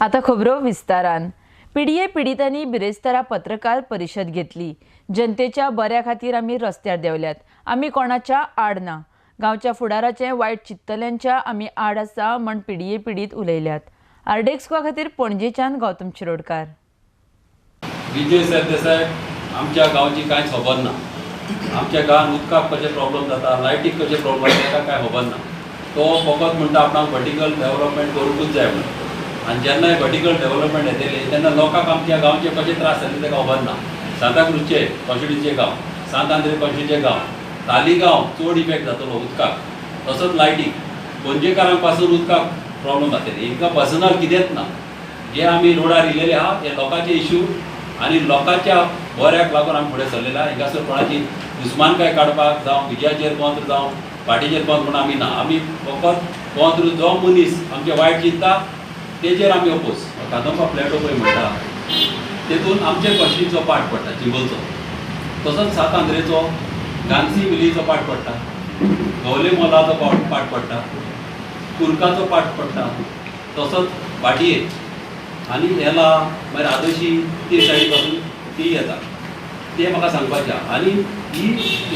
आता खबरो विस्तारान। पीडीए पिडितांनी बिरेस्तारा पत्रकार परिषद घेतली। जनतेच्या बऱ्या खातीर आमी रस्त्यार देवल्यात, आमी कोणाच्या आड ना। गांवच्या फुडाराचे वायट चित्तल्यांच्या आमी आड आसा म्हण पीडीए पिडीत उलयल्यात। आरडेक्सवा खातीर पणजेच्यान गौतम शिरोडकार। विजय सरदेसाय आमच्या गांवची कांयच खबर ना। आमच्या गांवांत उदकाक कशें प्रॉब्लेम जाता, लायटीक कशें प्रॉब्लेम जाता काय खबर ना। तो फकत म्हणटा आपणाक वर्टिकल डेव्हलपमेंट करूंकूच जाय म्हणून। आनी जेन्ना वर्टिकल डेव्हलपमेंट येतले तेन्ना लोकांक आमच्या गांवचे कशे त्रास जातले तेका खबर ना। सांताक्रूजचे कॉन्स्टिट्युन्सीचे गांव, सांत आंद्रे कॉन्स्टिट्युन्सीचे गांव, तालिगांव चड इफेक्ट जातलो उदकाक। तसोच लायटीक पणजेकारांक पासून उदकाक प्रॉब्लेम जातले। हिंका पर्सनल कितेंच ना। जे आमी रोडार इल्लेले आहा हे लोकांचे इश्यू आनी लोकांच्या बऱ्याक लागून आमी फुडें सरलेले आहा। हिंगासर कोणाची दुस्मानकाय काडपाक जावं विजयाचेर पंत्र जावं पार्टीचेर पंत्र म्हणून आमी ना। आमी फकत पंत्र जो मनीस आमचे वायट चिंतता तेजेर आमी अपोज। कादंबा प्लॅटो पळय म्हणटा तेतून आमचे कॉन्स्टिट्युन्सीचो पार्ट पडटा, चिंबलचो। तसोच सात आंद्रेचो गांधी विलीचो पार्ट पडटा, गवले मोलाचो पार्ट पडटा, कुर्काचो पार्ट पडटा, तसोच पाटये आनी हेला मागीर आदोशी ते सायडी पासून ती येता ते म्हाका सांगपाचें आहा। आनी ही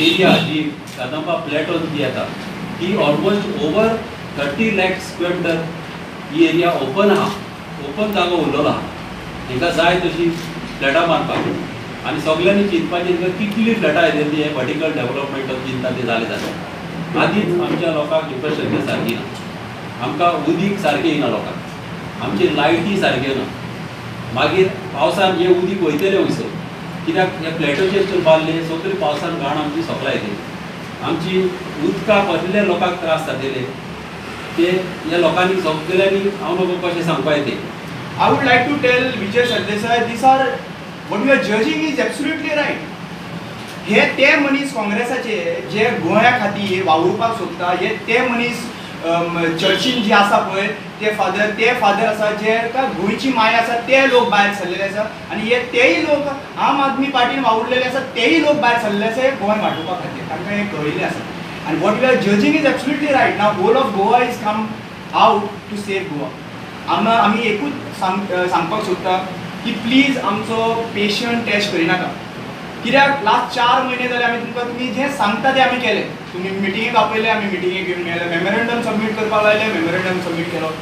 एरिया जी कादंबा प्लॅटोन जी येता ती almost over 30 lakh square metre ही एरिया ओपन आहा, ओपन जागो उरलेलो आहा। हिंका जाय तशी फ्लॅटां बांदपाक आनी सगळ्यांनी चिंतपाचें कितली फ्लॅटां येतली हे वर्टिकल डेव्हलपमेंट चिंता ते जालें जाल्यार। आदींच आमच्या लोकांक इन्फ्रास्ट्रक्चर सारकी ना, आमकां उदीक सारकें येना लोकांक, आमची लायटी सारक्यो ना। मागीर पावसान जे उदीक वयतलें वयसर कित्याक हे फ्लॅटोचेर जर बांदले सगळी पावसान घाण आमची सगळ्या येतली। आमची उदकाक असले लोकांक त्रास जातले ते ह्या लोकांनी सगळ्यांनी हांव नको कशें सांगपा येते। I would like to tell Vijay Sardesai, these are what you are judging is absolutely right. हे ते मनीस काँग्रेसाचे जे गोंया खातीर वावुरपाक सोदता, हे ते मनीस चर्चीन जे आसा पळय ते फादर आसा जे गोंयची माय आसा ते लोक भायर सरलेले आसा आनी हे तेय लोक आम आदमी पार्टीन वावुरलेले आसा तेय लोक भायर सरलेले आसा हे गोंय वांटोवपा खातीर, तांकां हे कळिल्लें आसा। And what we are judging is absolutely right. Now whole of Goa is come out to save Goa. आमी एकूच सांगपाक सोदता की प्लीज आमचो पेशंट टेस्ट करिनाका। कित्याक लास्ट 4 म्हयने जाले आमी तुमी जें सांगता तें आमी केलें। तुमी मिटिंगेक आपयले, आमी मिटिंगेक घेवन गेले, मेमोरेंडम सबमीट करपाक लायले, मेमोरेंडम सबमीट केलो।